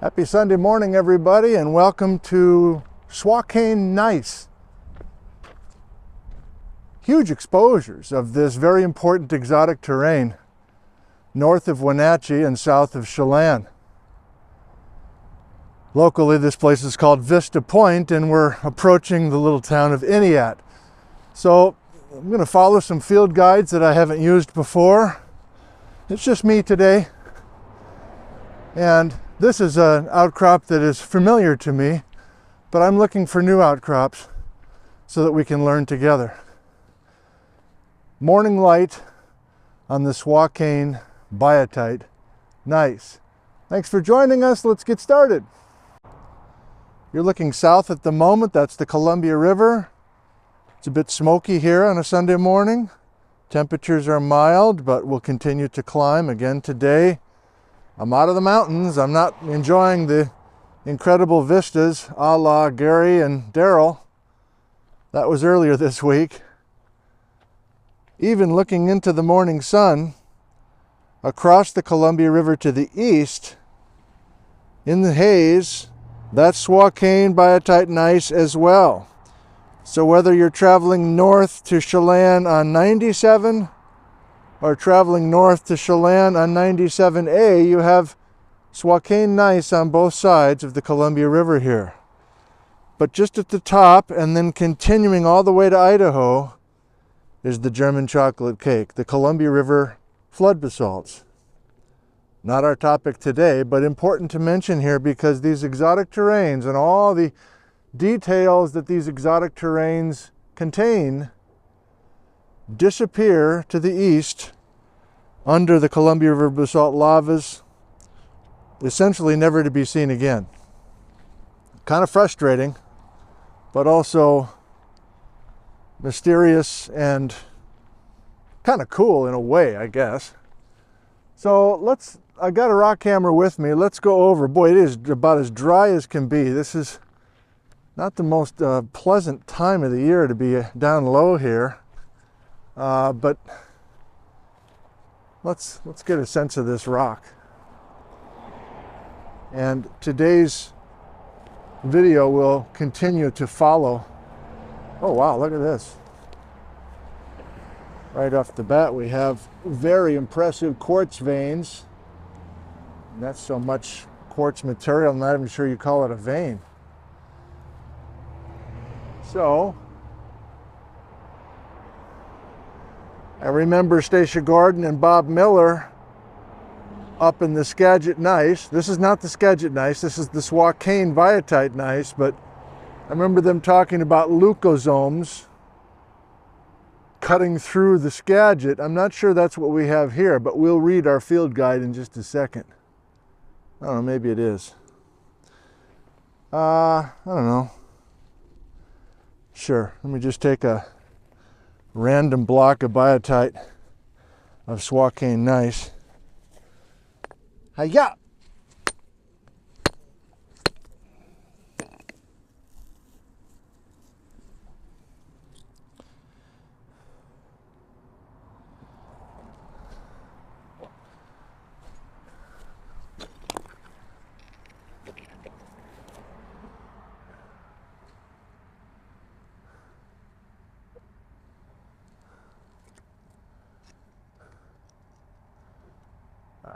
Happy Sunday morning, everybody, and welcome to Swakane Gneiss. Huge exposures of this very important exotic terrain north of Wenatchee and south of Chelan. Locally, this place is called Vista Point, and we're approaching the little town of Iniat. So I'm going to follow some field guides that I haven't used before. It's just me today, and this is an outcrop that is familiar to me, but I'm looking for new outcrops so that we can learn together. Morning light on the Swakane Biotite Gneiss. Thanks for joining us. Let's get started. You're looking south at the moment. That's the Columbia River. It's a bit smoky here on a Sunday morning. Temperatures are mild, but will continue to climb again today. I'm out of the mountains. I'm not enjoying the incredible vistas a la Gary and Daryl. That was earlier this week. Even looking into the morning sun, across the Columbia River to the east, in the haze, that's Swakane Biotite Gneiss as well. So whether you're traveling north to Chelan on 97 or traveling north to Chelan on 97A, you have Swakane Gneiss on both sides of the Columbia River here. But just at the top, and then continuing all the way to Idaho, is the German chocolate cake, the Columbia River flood basalts. Not our topic today, but important to mention here because these exotic terrains and all the details that these exotic terrains contain disappear to the east under the Columbia River basalt lavas, essentially never to be seen again. Kind of frustrating, but also mysterious and kind of cool in a way, I guess. So I got a rock hammer with me. Let's go over. Boy, it is about as dry as can be. This is not the most pleasant time of the year to be down low here, but let's get a sense of this rock. And today's video will continue to follow. Oh wow, look at this. Right off the bat, we have very impressive quartz veins. And that's so much quartz material, I'm not even sure you call it a vein. So, I remember Stacia Gordon and Bob Miller up in the Skagit Gneiss. This is not the Skagit Gneiss, this is the Swakane Biotite Gneiss, but I remember them talking about leucosomes cutting through the Skagit. I'm not sure that's what we have here, but we'll read our field guide in just a second. I don't know, maybe it is. I don't know. Sure, let me just take a random block of biotite of Swakane Gneiss. Hi-ya!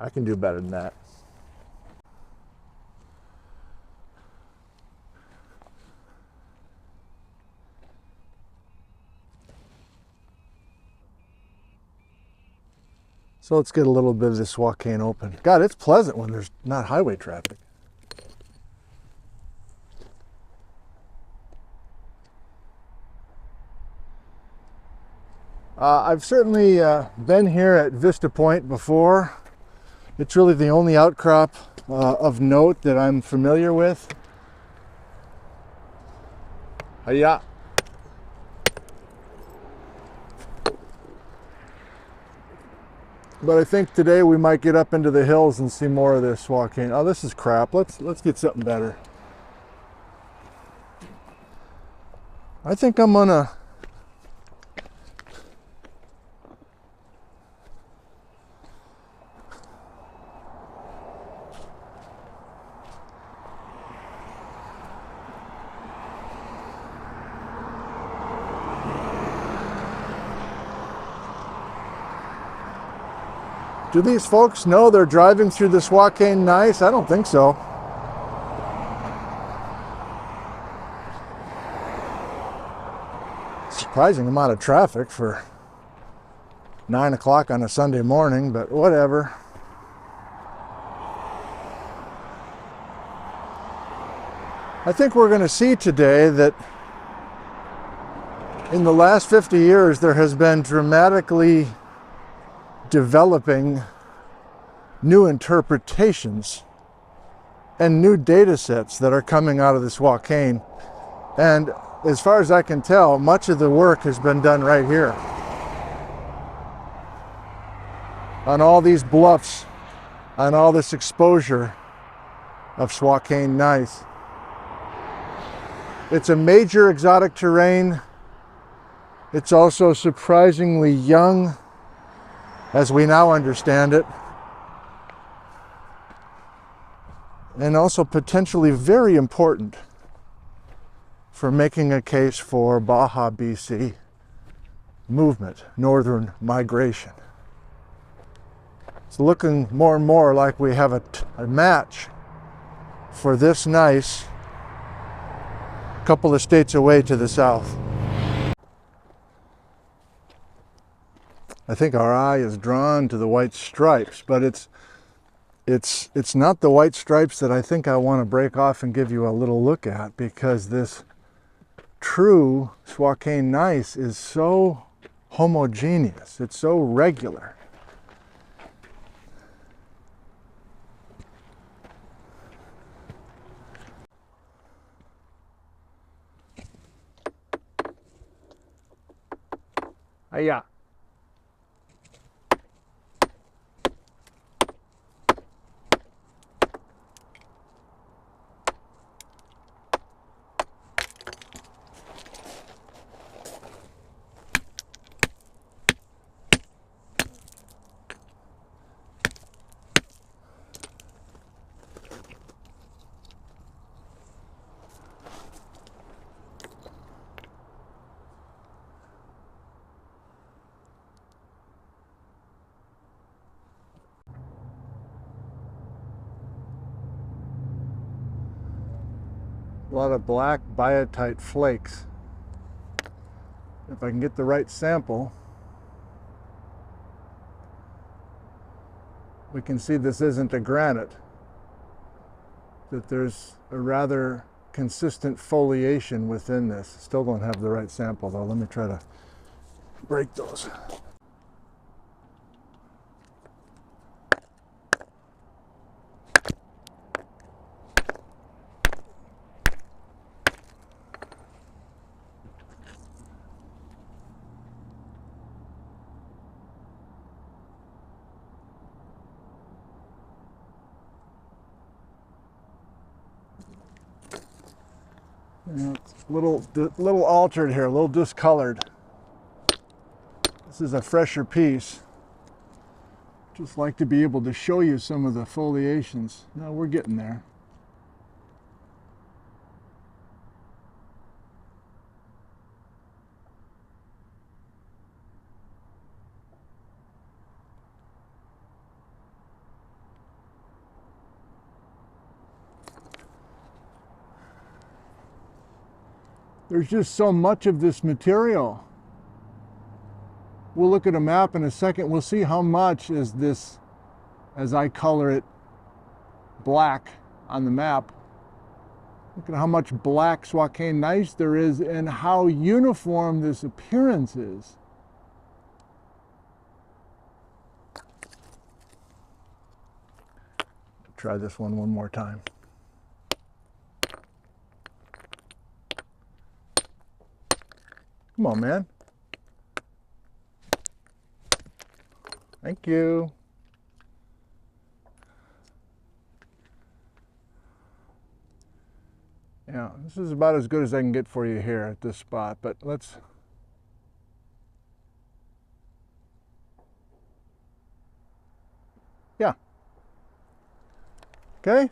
I can do better than that. So let's get a little bit of this Swakane open. God, it's pleasant when there's not highway traffic. I've certainly been here at Vista Point before. It's really the only outcrop of note that I'm familiar with. Hiya! But I think today we might get up into the hills and see more of this Swakane. Oh, this is crap. Let's get something better. I think I'm gonna Do these folks know they're driving through the Swakane Gneiss? I don't think so. Surprising amount of traffic for 9 o'clock on a Sunday morning, but whatever. I think we're going to see today that in the last 50 years there has been dramatically developing new interpretations and new data sets that are coming out of the Swakane. And as far as I can tell, much of the work has been done right here on all these bluffs, on all this exposure of Swakane Gneiss. It's a major exotic terrain. It's also surprisingly young, as we now understand it, and also potentially very important for making a case for Baja BC movement, northern migration. It's looking more and more like we have a match for this gneiss a couple of states away to the south. I think our eye is drawn to the white stripes, but it's not the white stripes that I think I want to break off and give you a little look at, because this true Swakane gneiss is so homogeneous, it's so regular. Hiya. A lot of black biotite flakes. If I can get the right sample, we can see this isn't a granite, that there's a rather consistent foliation within this. Still don't have the right sample though. Let me try to break those. It's a little altered here, a little discolored. This is a fresher piece. Just like to be able to show you some of the foliations. Now we're getting there. There's just so much of this material. We'll look at a map in a second. We'll see how much is this, as I color it, black on the map. Look at how much black Swakane gneiss there is and how uniform this appearance is. Try this one more time. Come on, man. Thank you. Yeah, this is about as good as I can get for you here at this spot, but let's... Yeah. Okay.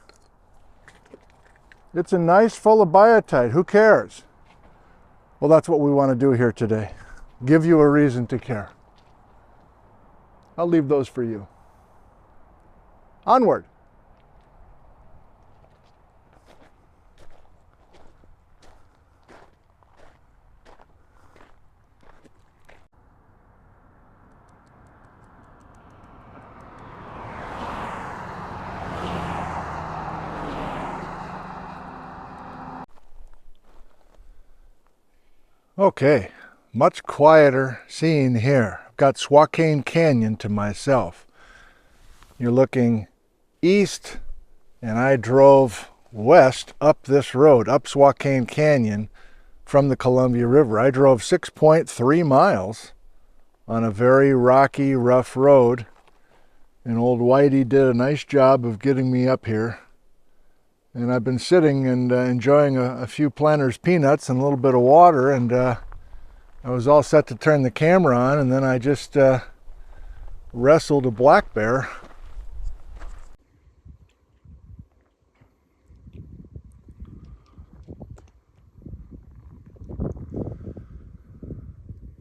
It's a gneiss full of biotite. Who cares? Well, that's what we want to do here today. Give you a reason to care. I'll leave those for you. Onward. Okay, much quieter scene here. I've got Swakane Canyon to myself. You're looking east, and I drove west up this road, up Swakane Canyon from the Columbia River. I drove 6.3 miles on a very rocky, rough road, and old Whitey did a nice job of getting me up here. And I've been sitting and enjoying a few Planters peanuts and a little bit of water, and I was all set to turn the camera on, and then I just wrestled a black bear.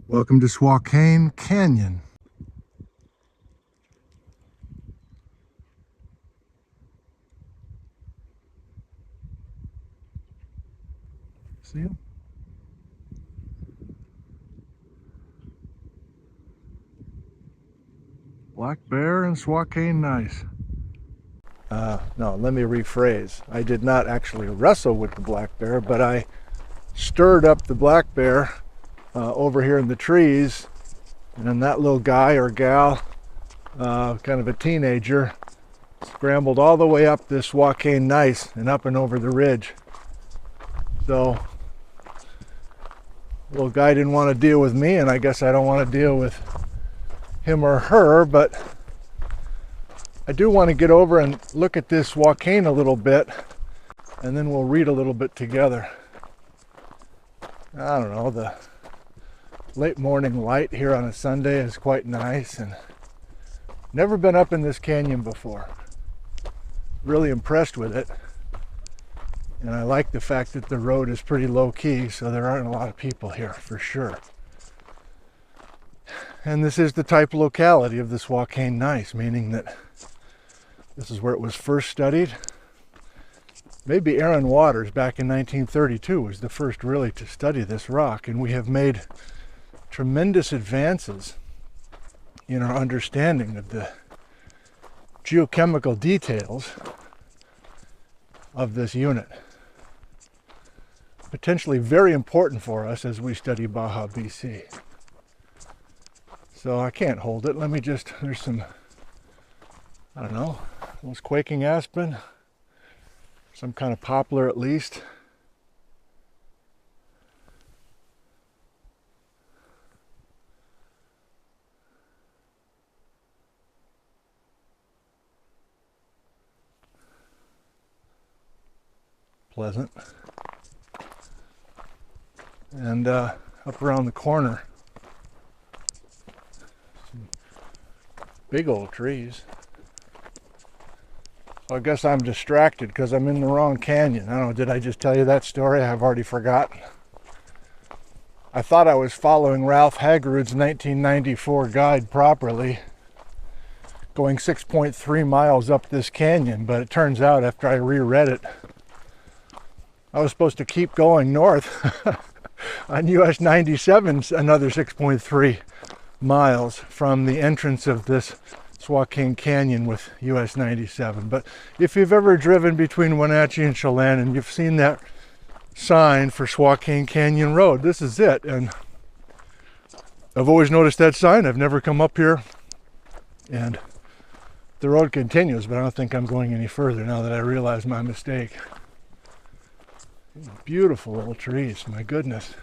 Welcome to Swakane Canyon. See him? Black bear and Swakane Gneiss. No, let me rephrase. I did not actually wrestle with the black bear, but I stirred up the black bear over here in the trees, and then that little guy or gal, kind of a teenager, scrambled all the way up this Swakane Gneiss and up and over the ridge. So little guy didn't want to deal with me, and I guess I don't want to deal with him or her, but I do want to get over and look at this Swakane a little bit, and then we'll read a little bit together. I don't know, the late morning light here on a Sunday is quite nice, and never been up in this canyon before. Really impressed with it. And I like the fact that the road is pretty low-key, so there aren't a lot of people here, for sure. And this is the type locality of the Swakane Gneiss, meaning that this is where it was first studied. Maybe Aaron Waters back in 1932 was the first really to study this rock, and we have made tremendous advances in our understanding of the geochemical details of this unit. Potentially very important for us as we study Baja BC. So I can't hold it. Let me just, there's some, I don't know, those quaking aspen, some kind of poplar at least. Pleasant. And up around the corner, some big old trees. So I guess I'm distracted because I'm in the wrong canyon. I don't know, did I just tell you that story? I've already forgotten. I thought I was following Ralph Haggerud's 1994 guide properly, going 6.3 miles up this canyon, but it turns out after I reread it, I was supposed to keep going north on US 97, another 6.3 miles from the entrance of this Swakane Canyon with US 97. But if you've ever driven between Wenatchee and Chelan and you've seen that sign for Swakane Canyon Road, this is it. And I've always noticed that sign. I've never come up here, and the road continues, but I don't think I'm going any further now that I realize my mistake. Beautiful little trees, my goodness.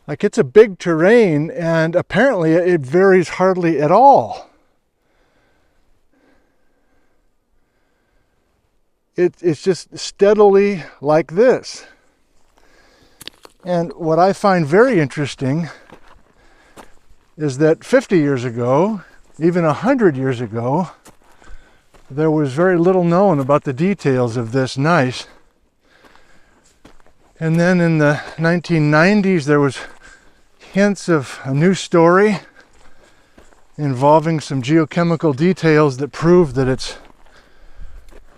Like, it's a big terrain, and apparently it varies hardly at all. It's just steadily like this. And what I find very interesting is that 50 years ago, even 100 years ago, there was very little known about the details of this gneiss. And then in the 1990s, there was hints of a new story involving some geochemical details that prove that it's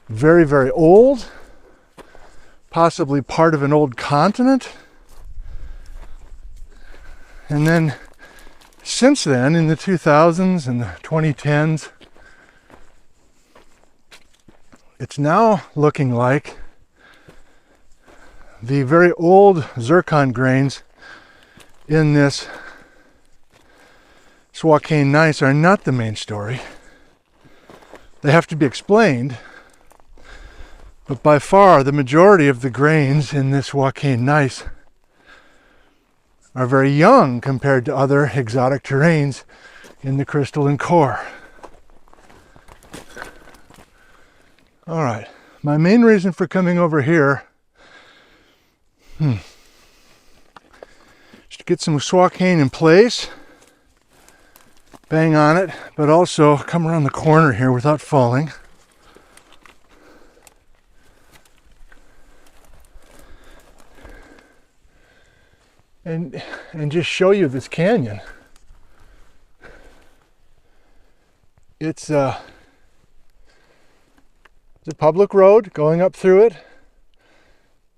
very, very old, possibly part of an old continent. And then since then, in the 2000s and the 2010s, it's now looking like the very old zircon grains in this Swakane gneiss are not the main story. They have to be explained, but by far the majority of the grains in this Swakane gneiss are very young compared to other exotic terrains in the crystalline core. All right, my main reason for coming over here is to get some Swakane in place, bang on it, but also come around the corner here without falling. And just show you this canyon. It's a public road going up through it.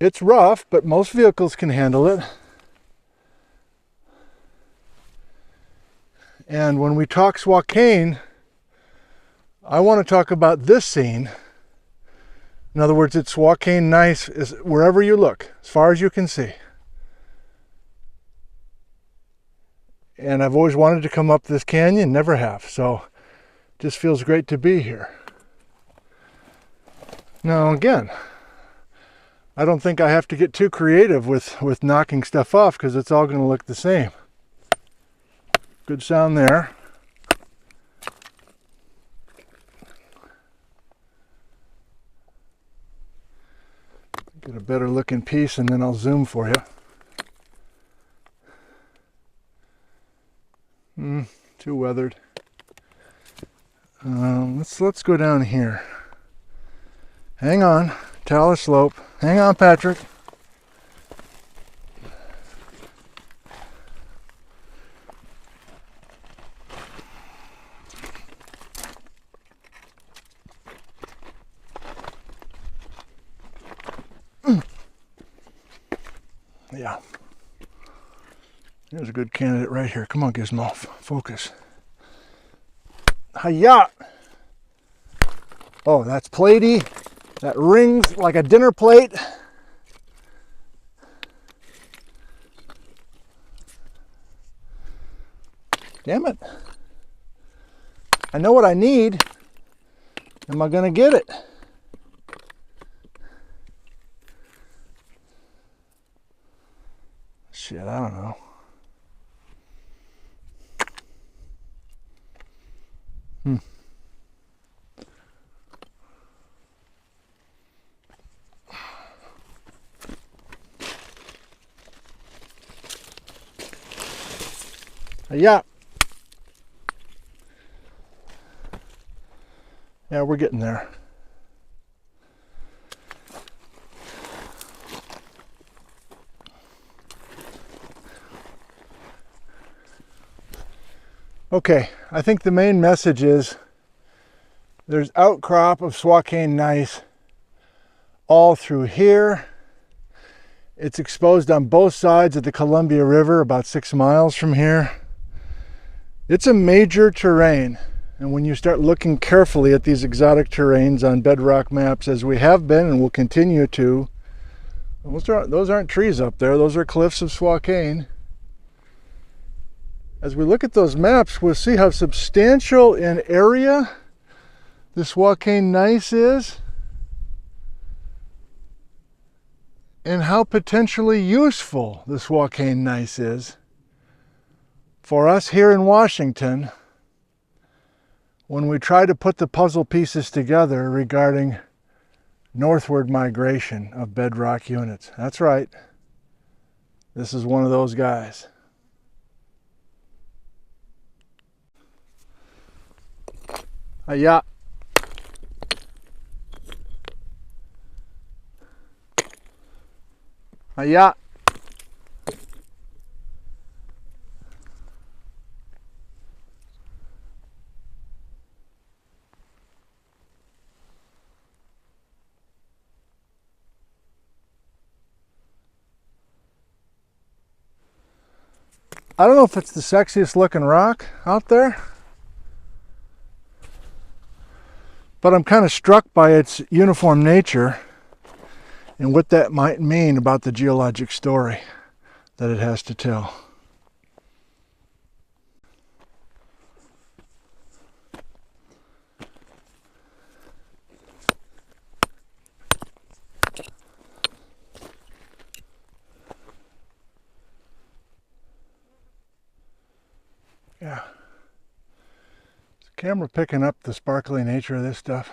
It's rough, but most vehicles can handle it. And when we talk Swakane, I want to talk about this scene. In other words, it's Swakane gneiss is wherever you look, as far as you can see. And I've always wanted to come up this canyon, never have, so it just feels great to be here. Now again, I don't think I have to get too creative with knocking stuff off because it's all going to look the same. Good sound there. Get a better looking piece and then I'll zoom for you. Too weathered. Let's go down here. Hang on, talus slope. Hang on, Patrick. Yeah. Here's a good candidate right here. Come on, Gizmo, focus. Hiya! Oh, that's platey. That rings like a dinner plate. Damn it. I know what I need. Am I gonna get it? Shit, I don't know. Yeah. Yeah, we're getting there. Okay, I think the main message is there's outcrop of Swakane gneiss all through here. It's exposed on both sides of the Columbia River, about 6 miles from here. It's a major terrain, and when you start looking carefully at these exotic terrains on bedrock maps, as we have been and will continue to, those aren't trees up there, those are cliffs of Swakane. As we look at those maps, we'll see how substantial in area the Swakane gneiss is, and how potentially useful the Swakane gneiss is for us here in Washington when we try to put the puzzle pieces together regarding northward migration of bedrock units. That's right. This is one of those guys. Yeah. Hiya. I don't know if it's the sexiest looking rock out there, but I'm kind of struck by its uniform nature and what that might mean about the geologic story that it has to tell. Yeah. Is the camera picking up the sparkly nature of this stuff?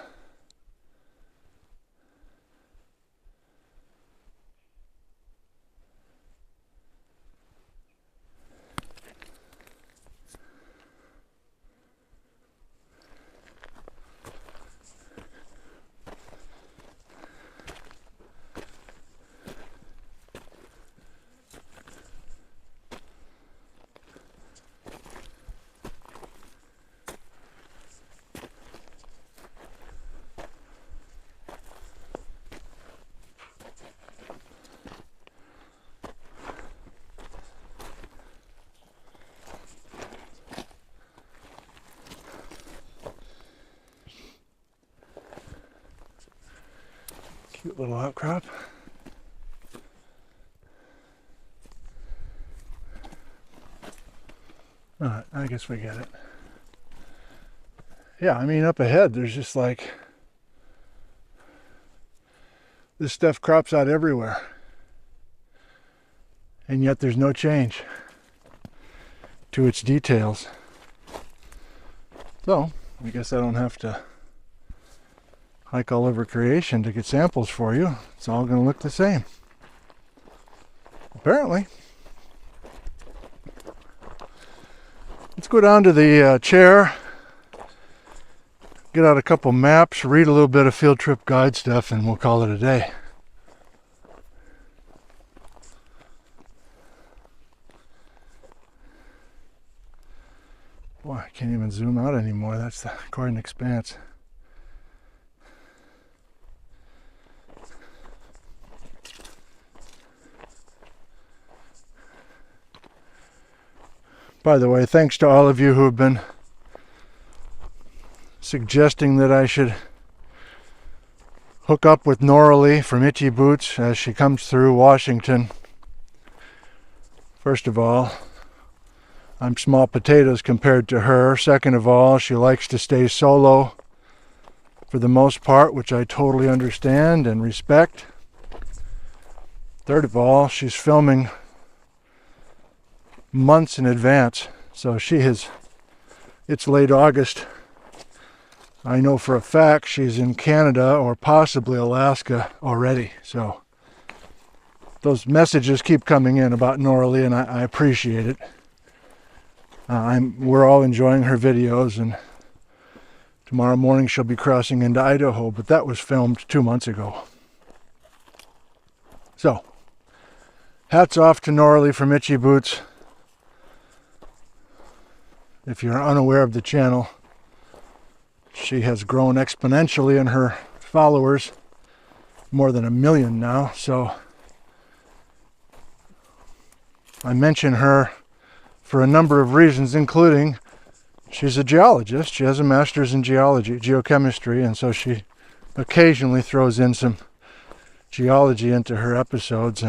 Cute little outcrop. Alright, I guess we get it. Yeah, I mean up ahead there's just like this stuff crops out everywhere. And yet there's no change to its details. So, I guess I don't have to hike all over creation to get samples for you. It's all going to look the same. Apparently. Let's go down to the chair, get out a couple maps, read a little bit of field trip guide stuff, and we'll call it a day. Boy, I can't even zoom out anymore. That's quite an expanse. By the way, thanks to all of you who have been suggesting that I should hook up with Noralee from Itchy Boots as she comes through Washington. First of all, I'm small potatoes compared to her. Second of all, she likes to stay solo for the most part, which I totally understand and respect. Third of all, she's filming months in advance, so it's late August. I know for a fact she's in Canada or possibly Alaska already, so those messages keep coming in about Noralee, and I appreciate it. We're all enjoying her videos, and tomorrow morning she'll be crossing into Idaho, but that was filmed 2 months ago. So, hats off to Noralee from Itchy Boots. If you're unaware of the channel, she has grown exponentially in her followers, more than 1 million now. So I mention her for a number of reasons, including she's a geologist. She has a master's in geology, geochemistry, and so she occasionally throws in some geology into her episodes,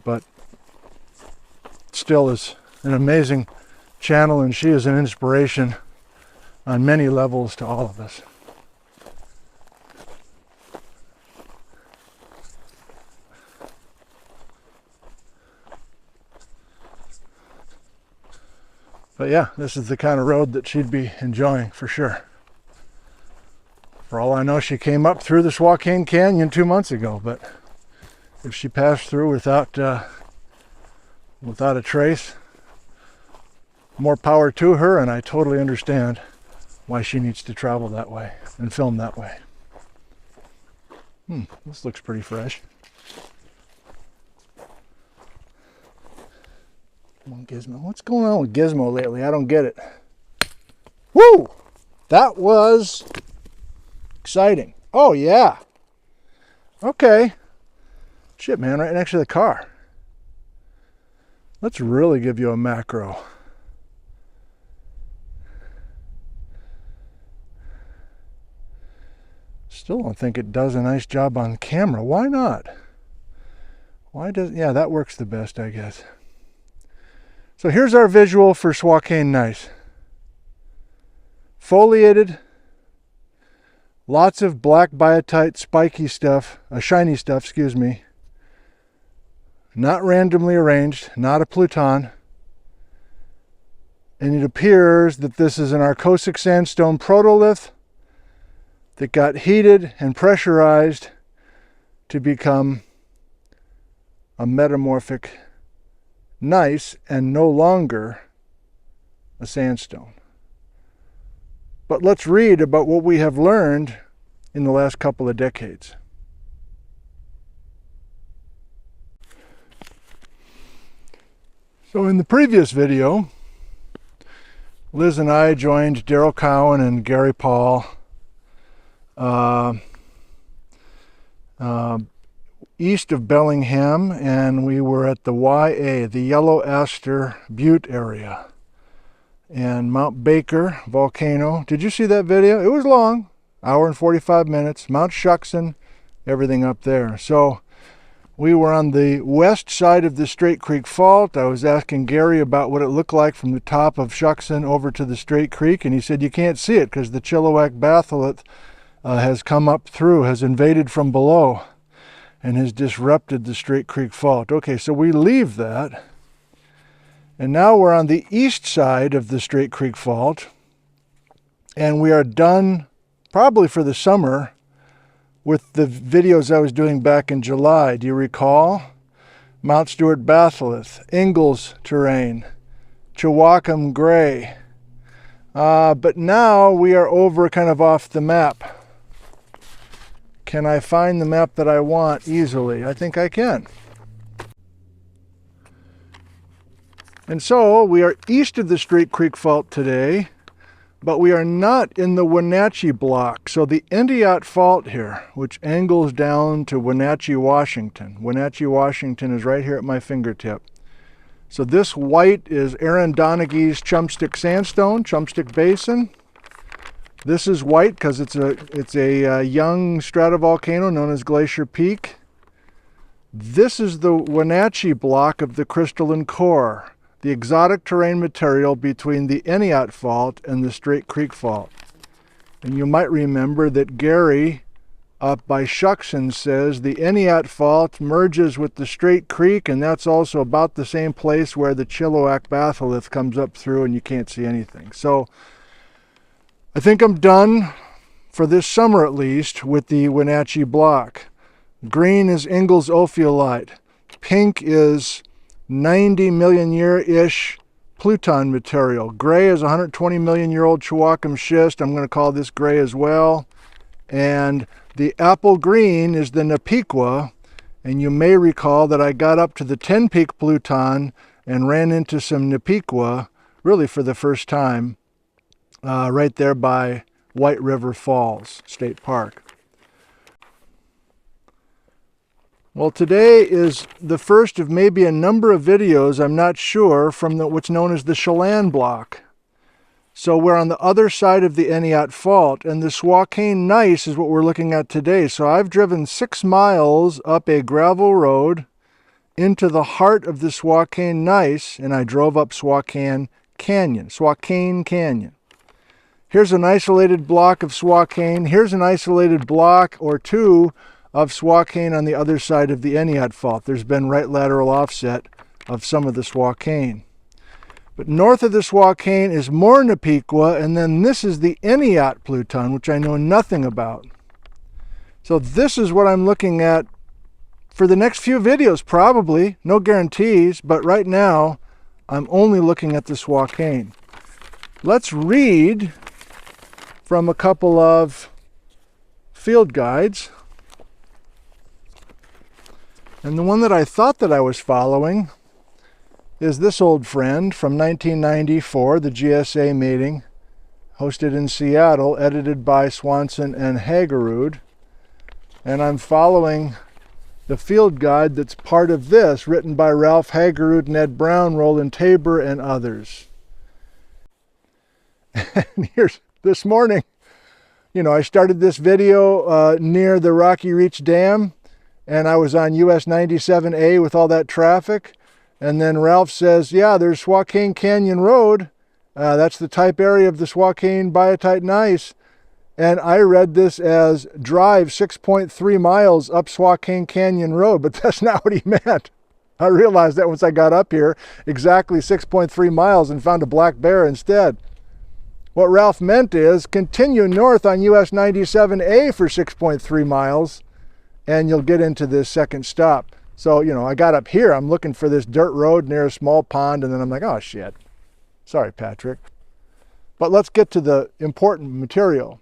but still is an amazing channel, and she is an inspiration on many levels to all of us. But yeah, this is the kind of road that she'd be enjoying for sure. For all I know, she came up through the Swakane Canyon 2 months ago, but if she passed through without a trace, more power to her, and I totally understand why she needs to travel that way and film that way. This looks pretty fresh. Come on, Gizmo. What's going on with Gizmo lately? I don't get it. Woo! That was exciting. Oh, yeah. Okay. Shit, man, right next to the car. Let's really give you a macro. Still don't think it does a nice job on camera. Why not? Yeah, that works the best, I guess. So here's our visual for Swakane Gneiss. Foliated, lots of black biotite spiky stuff, shiny stuff, excuse me. Not randomly arranged, not a pluton. And it appears that this is an arcosic sandstone protolith that got heated and pressurized to become a metamorphic gneiss and no longer a sandstone. But let's read about what we have learned in the last couple of decades. So in the previous video, Liz and I joined Daryl Cowan and Gary Paul east of Bellingham, and we were at the YA, the Yellow Aster Butte area, and Mount Baker volcano. Did you see that video? It was long, hour and 45 minutes. Mount Shuckson, everything up there. So we were on the west side of the Straight Creek Fault. I was asking Gary about what it looked like from the top of Shuckson over to the Straight Creek, and he said you can't see it because the Chilliwack batholith has come up through, has invaded from below, and has disrupted the Straight Creek Fault. Okay, so we leave that, and now we're on the east side of the Straight Creek Fault, and we are done probably for the summer with the videos I was doing back in July. Do you recall? Mount Stewart batholith, Ingalls terrain, Chewaucam gray. But now we are over kind of off the map. Can I find the map that I want easily? I think I can. And so we are east of the Straight Creek Fault today, but we are not in the Wenatchee block. So the Indiot Fault here, which angles down to Wenatchee, Washington. Wenatchee, Washington is right here at my fingertip. So this white is Aaron Donaghy's Chumstick Sandstone, Chumstick Basin. This is white because it's a young stratovolcano known as Glacier Peak. This is the Wenatchee block of the crystalline core, the exotic terrain material between the Indiot Fault and the Straight Creek Fault. And you might remember that Gary up by Shuckson says the Indiot Fault merges with the Straight Creek, and that's also about the same place where the Chilliwack batholith comes up through and you can't see anything. So I think I'm done for this summer at least with the Wenatchee block. Green is Ingalls ophiolite. Pink is 90 million year-ish pluton material. Gray is 120 million year old Chewaucam schist. I'm going to call this gray as well. And the apple green is the Napiqua. And you may recall that I got up to the 10 peak pluton and ran into some Napiqua really for the first time right there by White River Falls State Park. Well, today is the first of maybe a number of videos, I'm not sure, from what's known as the Chelan block. So we're on the other side of the Indiot Fault, and the Swakane Gneiss is what we're looking at today. So I've driven 6 miles up a gravel road into the heart of the Swakane Gneiss, and I drove up Swakane Canyon, Swakane Canyon. Here's an isolated block of Swakane. Here's an isolated block or two of Swakane on the other side of the Indiot Fault. There's been right lateral offset of some of the Swakane. But north of the Swakane is more Napiqua, and then this is the Indiot pluton, which I know nothing about. So this is what I'm looking at for the next few videos, probably. No guarantees, but right now I'm only looking at the Swakane. Let's read from a couple of field guides. And the one that I thought that I was following is this old friend from 1994, the GSA meeting, hosted in Seattle, edited by Swanson and Hagerud. And I'm following the field guide that's part of this, written by Ralph Hagerud, Ned Brown, Roland Tabor, and others. And here's this morning, I started this video near the Rocky Reach Dam, and I was on US 97A with all that traffic. And then Ralph says, yeah, there's Swakane Canyon Road. That's the type area of the Swakane Biotite Gneiss. And I read this as drive 6.3 miles up Swakane Canyon Road, but that's not what he meant. I realized that once I got up here, exactly 6.3 miles, and found a black bear instead. What Ralph meant is continue north on US 97A for 6.3 miles, and you'll get into this second stop. So, I got up here, I'm looking for this dirt road near a small pond, and then I'm like, oh shit. Sorry, Patrick. But let's get to the important material.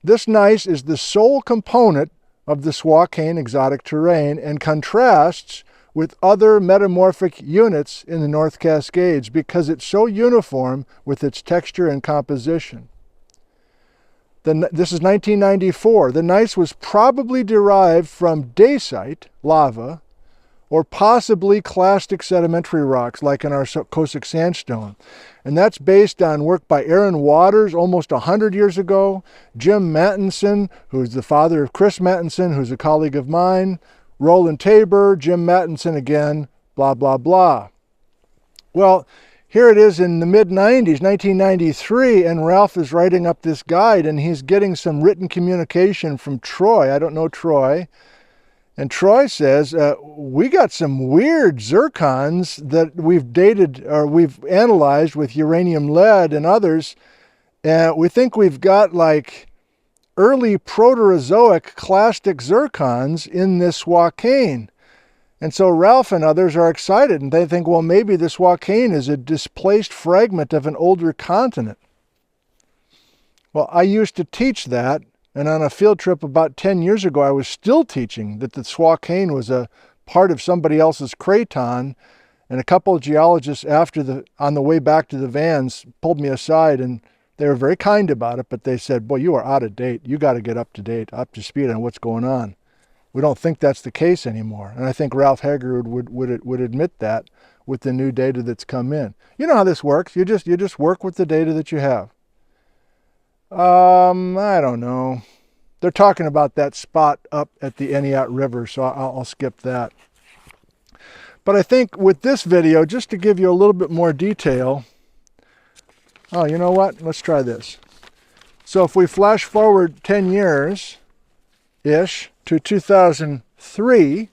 This gneiss is the sole component of the Swakane exotic terrain and contrasts with other metamorphic units in the North Cascades because it's so uniform with its texture and composition. This is 1994. The gneiss was probably derived from dacite, lava, or possibly clastic sedimentary rocks like in our Cossack sandstone. And that's based on work by Aaron Waters almost 100 years ago, Jim Mattinson, who's the father of Chris Mattinson, who's a colleague of mine, Roland Tabor, Jim Mattinson again, blah, blah, blah. Well, here it is in the mid-90s, 1993, and Ralph is writing up this guide, and he's getting some written communication from Troy. I don't know Troy. And Troy says, we got some weird zircons that we've dated, or we've analyzed with uranium lead and others. And we think we've got like early Proterozoic clastic zircons in this Swakane. And so Ralph and others are excited, and they think, well, maybe the Swakane is a displaced fragment of an older continent. Well, I used to teach that, and on a field trip about 10 years ago, I was still teaching that the Swakane was a part of somebody else's craton, and a couple of geologists on the way back to the vans pulled me aside, and they were very kind about it, but they said, boy, you are out of date. You got to get up to date, up to speed on what's going on. We don't think that's the case anymore. And I think Ralph Hagerud would admit that with the new data that's come in. You know how this works. You just work with the data that you have. I don't know. They're talking about that spot up at the Eniat River, so I'll skip that. But I think with this video, just to give you a little bit more detail, oh, you know what? Let's try this. So if we flash forward 10 years-ish to 2003,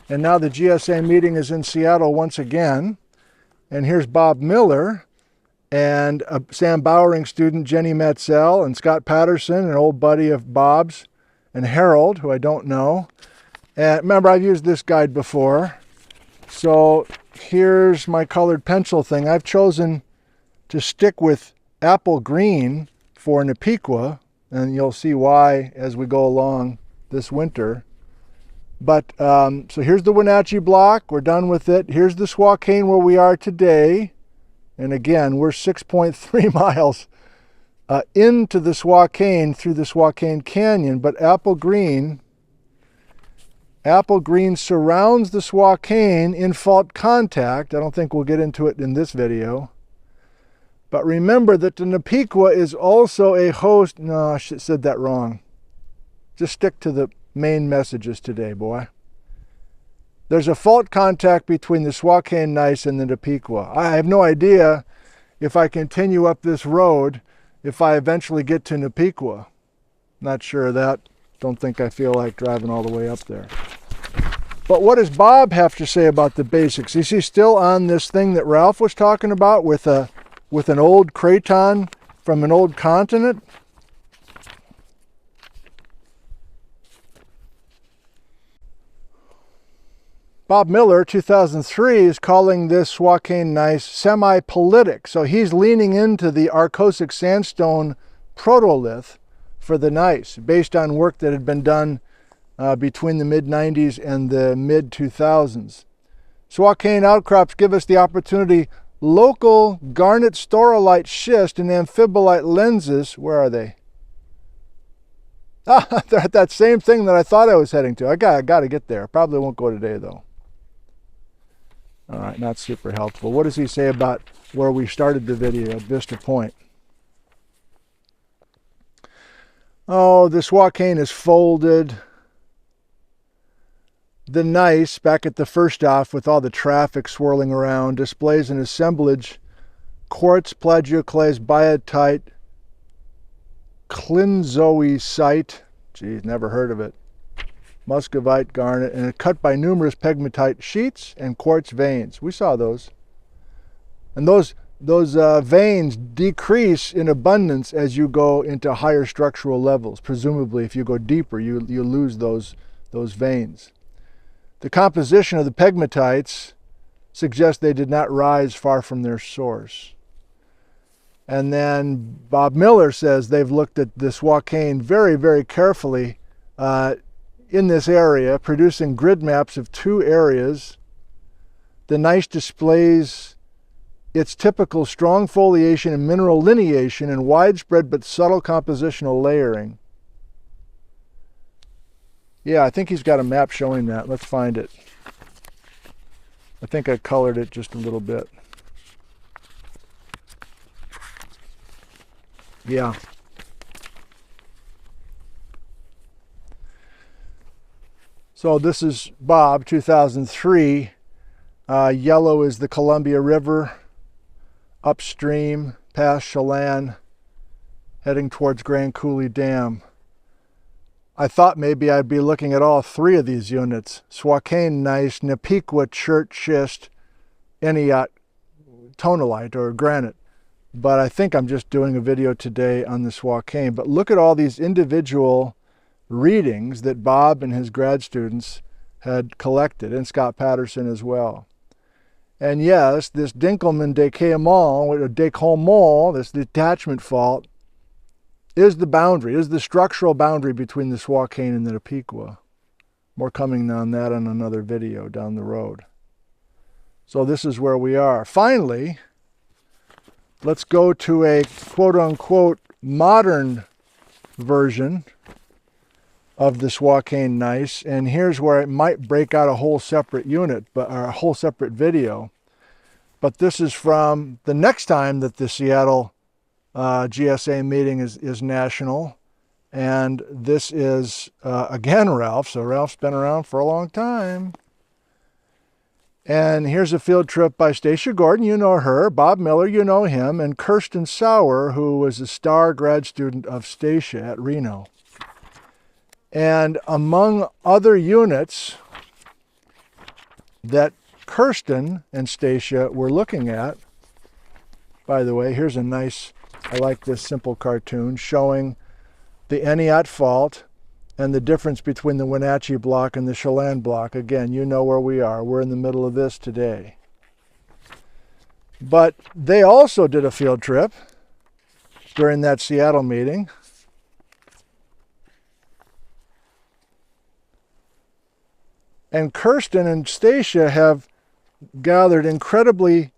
and now the GSA meeting is in Seattle once again, and here's Bob Miller, and a Sam Bowering student, Jenny Metzel, and Scott Patterson, an old buddy of Bob's, and Harold, who I don't know. And remember, I've used this guide before. So here's my colored pencil thing. I've chosen to stick with apple green for Napiqua, and you'll see why as we go along this winter. But so here's the Wenatchee block. We're done with it. Here's the Swakane where we are today. And again, we're 6.3 miles into the Swakane through the Swakane Canyon. But apple green surrounds the Swakane in fault contact. I don't think we'll get into it in this video. But remember that the Napiqua is also a host. No, I said that wrong. Just stick to the main messages today, boy. There's a fault contact between the Swakane Gneiss and the Napiqua. I have no idea if I continue up this road, if I eventually get to Napiqua. Not sure of that. Don't think I feel like driving all the way up there. But what does Bob have to say about the basics? Is he still on this thing that Ralph was talking about with an old craton from an old continent? Bob Miller, 2003, is calling this Swakane Gneiss semi-politic. So he's leaning into the Cossack sandstone protolith for the gneiss, based on work that had been done between the mid-90s and the mid-2000s. Swakane outcrops give us the opportunity. Local garnet staurolite schist and amphibolite lenses, where are they? Ah, they're at that same thing that I thought I was heading to. I got to get there. Probably won't go today, though. All right, not super helpful. What does he say about where we started the video at Vista Point? Oh, the Swakane is folded. The gneiss, back at the first off with all the traffic swirling around, displays an assemblage quartz plagioclase biotite clinzoisite, geez, never heard of it, muscovite garnet, and cut by numerous pegmatite sheets and quartz veins. We saw those. And those veins decrease in abundance as you go into higher structural levels. Presumably, if you go deeper, you lose those veins. The composition of the pegmatites suggests they did not rise far from their source. And then Bob Miller says they've looked at the Swakane very, very carefully in this area, producing grid maps of 2 areas. The gneiss displays its typical strong foliation and mineral lineation and widespread but subtle compositional layering. Yeah, I think he's got a map showing that. Let's find it. I think I colored it just a little bit. Yeah. So this is Bob, 2003. Yellow is the Columbia River, upstream, past Chelan, heading towards Grand Coulee Dam. I thought maybe I'd be looking at all 3 of these units: Swakane gneiss, Nipiqua chert schist, Eniot tonalite or granite. But I think I'm just doing a video today on the Swakane. But look at all these individual readings that Bob and his grad students had collected, and Scott Patterson as well. And yes, this Dinkelman décollement, this detachment fault, is the boundary, is the structural boundary between the Swakane and the Nipiqua. More coming on that on another video down the road. So this is where we are. Finally, let's go to a quote-unquote modern version of the Swakane gneiss, and here's where it might break out a whole separate unit, or a whole separate video. But this is from the next time that the Seattle GSA meeting is national, and this is again Ralph. So Ralph's been around for a long time. And here's a field trip by Stacia Gordon, you know her, Bob Miller, you know him, and Kirsten Sauer, who was a star grad student of Stacia at Reno. And among other units that Kirsten and Stacia were looking at, by the way, here's a nice, I like this simple cartoon showing the Eniot fault and the difference between the Wenatchee block and the Chelan block. Again, you know where we are. We're in the middle of this today. But they also did a field trip during that Seattle meeting. And Kirsten and Stacia have gathered incredibly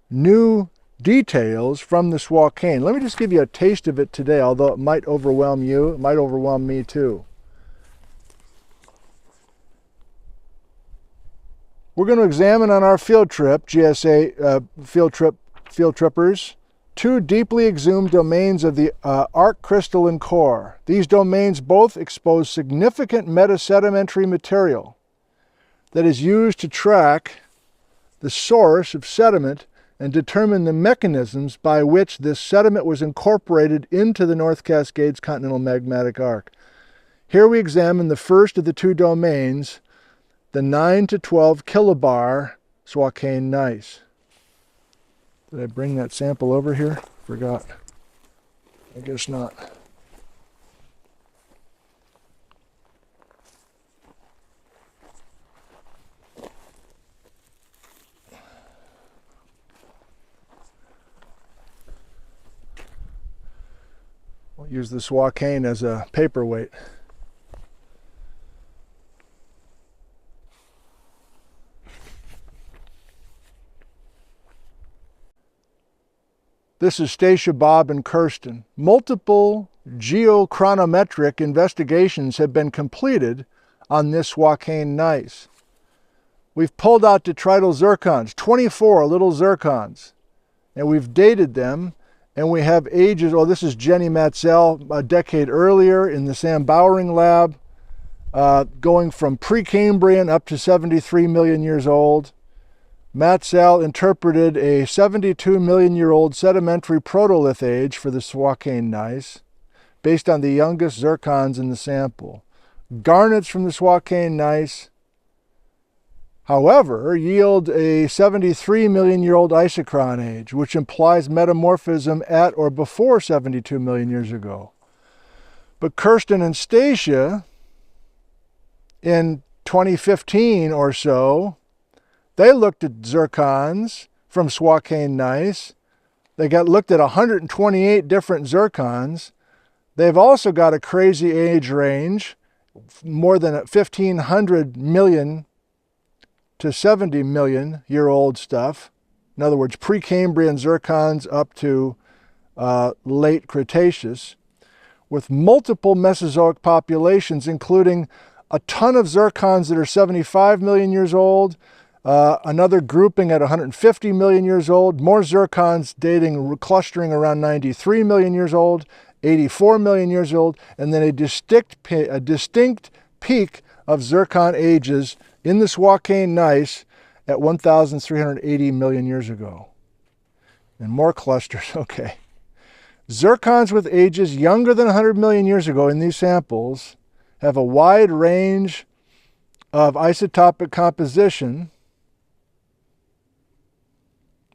new details from the Swakane. Let me just give you a taste of it today, although it might overwhelm you. It might overwhelm me too. We're going to examine on our field trip, GSA field trippers, 2 deeply exhumed domains of the arc crystalline core. These domains both expose significant metasedimentary material that is used to track the source of sediment and determine the mechanisms by which this sediment was incorporated into the North Cascades continental magmatic arc. Here we examine the first of the 2 domains, the 9 to 12 kilobar Swakane gneiss. Did I bring that sample over here? Forgot. I guess not. We'll use the Swakane as a paperweight. This is Stacia, Bob, and Kirsten. Multiple geochronometric investigations have been completed on this Swakane gneiss. We've pulled out detrital zircons, 24 little zircons, and we've dated them, and we have ages. Oh, this is Jenny Matzel a decade earlier in the Sam Bowering lab, going from Precambrian up to 73 million years old. Matzel interpreted a 72 million year old sedimentary protolith age for the Swakane gneiss based on the youngest zircons in the sample. Garnets from the Swakane gneiss, however, yield a 73 million year old isochron age, which implies metamorphism at or before 72 million years ago. But Kirsten and Stacia, in 2015 or so, they looked at zircons from Swakane gneiss. They looked at 128 different zircons. They've also got a crazy age range, more than 1,500 million to 70 million year old stuff. In other words, Precambrian zircons up to late Cretaceous, with multiple Mesozoic populations, including a ton of zircons that are 75 million years old, another grouping at 150 million years old, more zircons clustering around 93 million years old, 84 million years old, and then a distinct peak of zircon ages in the Swakane gneiss at 1,380 million years ago. And more clusters, okay. Zircons with ages younger than 100 million years ago in these samples have a wide range of isotopic composition.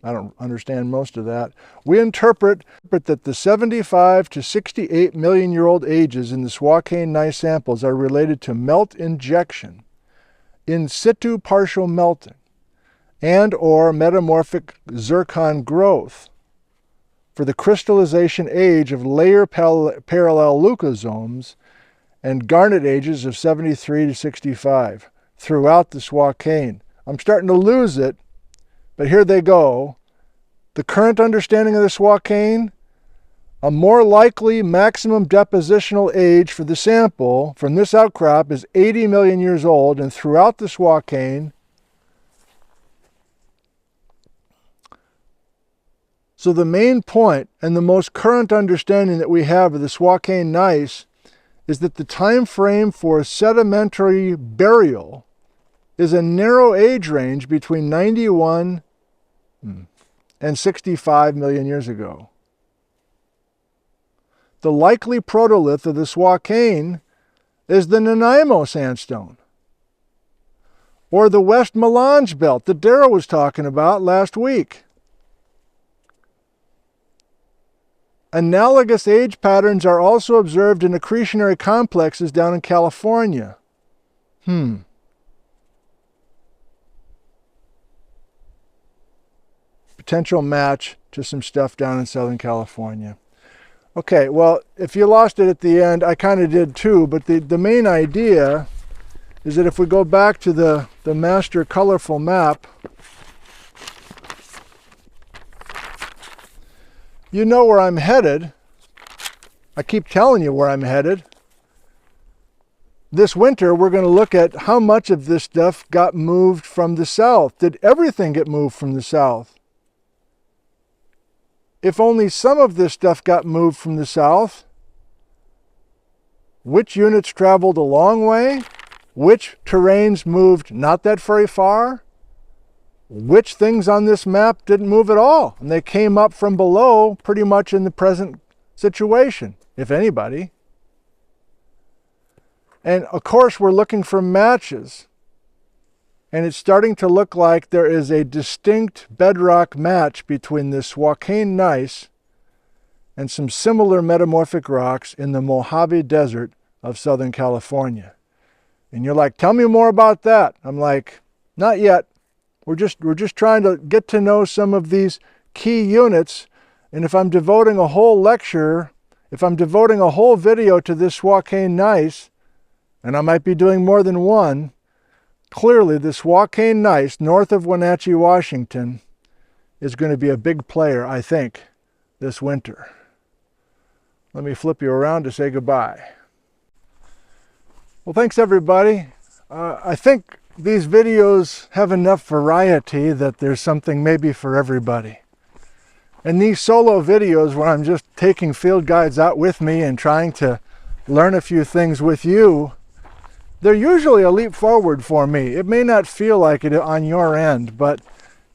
I don't understand most of that. We interpret that the 75 to 68 million year old ages in the Swakane gneiss samples are related to melt injection, in situ partial melting, and or metamorphic zircon growth for the crystallization age of layer parallel leucosomes and garnet ages of 73 to 65 throughout the Swakane. I'm starting to lose it, but here they go. The current understanding of the Swakane, a more likely maximum depositional age for the sample from this outcrop is 80 million years old, and throughout the Swakane. So the main point and the most current understanding that we have of the Swakane gneiss is that the time frame for sedimentary burial is a narrow age range between 91 and 65 million years ago. The likely protolith of the Swakane is the Nanaimo sandstone, or the West Melange belt that Darrell was talking about last week. Analogous age patterns are also observed in accretionary complexes down in California. Potential match to some stuff down in Southern California. Okay, well, if you lost it at the end, I kind of did too, but the main idea is that if we go back to the master colorful map, you know where I'm headed. I keep telling you where I'm headed. This winter, we're going to look at how much of this stuff got moved from the south. Did everything get moved from the south? If only some of this stuff got moved from the south, which units traveled a long way? Which terrains moved not that very far? Which things on this map didn't move at all? And they came up from below pretty much in the present situation, if anybody. And of course, we're looking for matches. And it's starting to look like there is a distinct bedrock match between this Swakane gneiss and some similar metamorphic rocks in the Mojave Desert of Southern California. And you're like, tell me more about that. I'm like, not yet. We're just trying to get to know some of these key units. And if I'm devoting a whole lecture, if I'm devoting a whole video to this Swakane gneiss, and I might be doing more than one, clearly the Swakane gneiss north of Wenatchee, Washington is going to be a big player, I think, this winter. Let me flip you around to say goodbye. Well, thanks everybody. I think these videos have enough variety that there's something maybe for everybody. And these solo videos where I'm just taking field guides out with me and trying to learn a few things with you, they're usually a leap forward for me. It may not feel like it on your end, but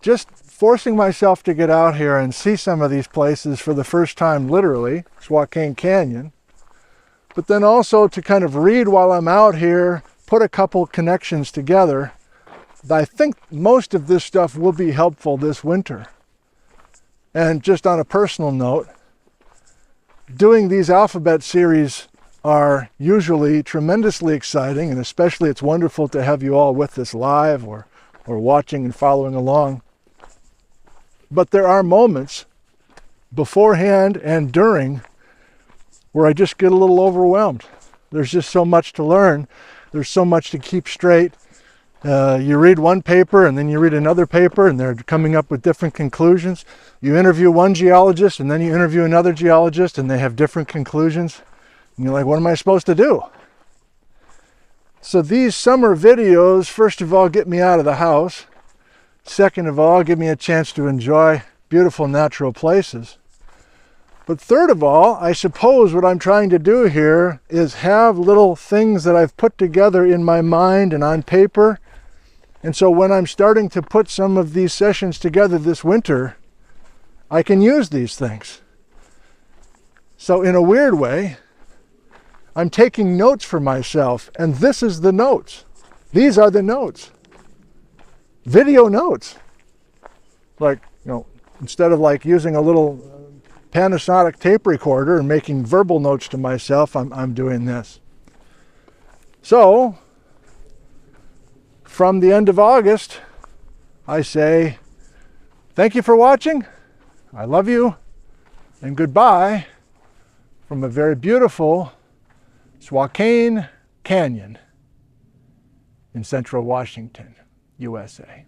just forcing myself to get out here and see some of these places for the first time, literally, Swakane Canyon, but then also to kind of read while I'm out here, put a couple connections together. I think most of this stuff will be helpful this winter. And just on a personal note, doing these alphabet series are usually tremendously exciting, and especially it's wonderful to have you all with us live or watching and following along. But there are moments beforehand and during where I just get a little overwhelmed. There's just so much to learn. There's so much to keep straight. You read one paper and then you read another paper and they're coming up with different conclusions. You interview one geologist and then you interview another geologist and they have different conclusions. And you're like, what am I supposed to do? So these summer videos, first of all, get me out of the house. Second of all, give me a chance to enjoy beautiful natural places. But third of all, I suppose what I'm trying to do here is have little things that I've put together in my mind and on paper. And so when I'm starting to put some of these sessions together this winter, I can use these things. So in a weird way, I'm taking notes for myself, and this is the notes. These are the notes. Video notes. Like, instead of like using a little Panasonic tape recorder and making verbal notes to myself, I'm doing this. So, from the end of August, I say, thank you for watching. I love you, and goodbye from a very beautiful Swakane Canyon in central Washington, USA.